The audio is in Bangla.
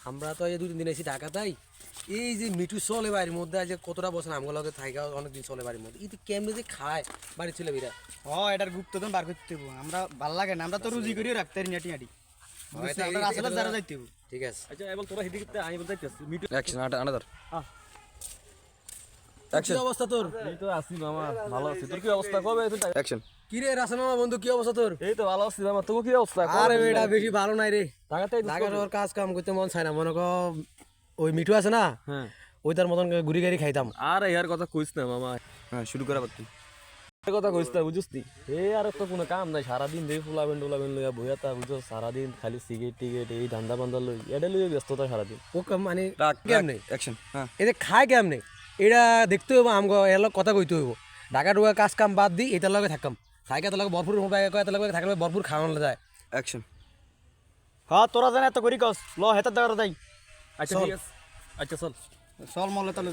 আমরা তো এই 2-3 দিন এসে ঢাকা তাই এই যে মিঠু চলে বাড়ির মধ্যে আজ কতটা বছর আমগুলোকে থাকা অনেকদিন চলে বাড়ির মধ্যে এই কেমনে যে খায় বাড়ির ছেলে বিরা এটার গুপ্তধন বার করতে হইব আমরা ভাল লাগে না আমরা তো রুজি করিও রাখতে পারি নাটি নাটি আমরা রাস্তাটা যারা যাইতে হইব ঠিক আছে আচ্ছা এবং তোরা হিদিকে আমি বলতে চাইছি মিটু অ্যাকশন আনাদার কি অবস্থা তোর এই তো আছি মামা ভালো আছি তোর কি অবস্থা কবে তুই অ্যাকশন কি রে রাসেল মামা বন্ধু কি অবস্থা তোর এই তো ভালো আছি মামা তোর কি অবস্থা আরে বেটা বেশি ভালো নাই রে ঢাকাতে ঢাকার ওর কাজ কাম করতে মন চায় না মনে কর ওই মিঠু আছে না হ্যাঁ ওই তার মতন ঘুরি গাড়ি খাইতাম আর ইয়ার কথা কইছ না মামা হ্যাঁ শুরু করা বাদ তুই এর কথা কইছ না বুঝছিস নি এই আর তো কোনো কাম নাই সারাদিন দেই ফুলাবেন লইয়া বইয়া তা বুঝছ সারাদিন খালি সিগারেট টিকেট এই ধান্দা বান্দা লই এটা লইয়া ব্যস্ততা সারাদিন ও মানে রাখ কেমনে অ্যাকশন হ্যাঁ এদের খায় কেমনে এটা দেখতে হইব আমগো এর লগে কথা কইতে হইব ঢাকা ঢুকা কাজ কাম বাদ দি এটার লগে থাকাম সাইকেল লগে ভরপুর এটার লগে থাকলে ভরপুর খাওয়ানো যায় অ্যাকশন হ্যাঁ তোরা জানে এত করি কস ল হেতার দাঁড়া যাই আচ্ছা ঠিক আছে আচ্ছা চল চল মলে তাহলে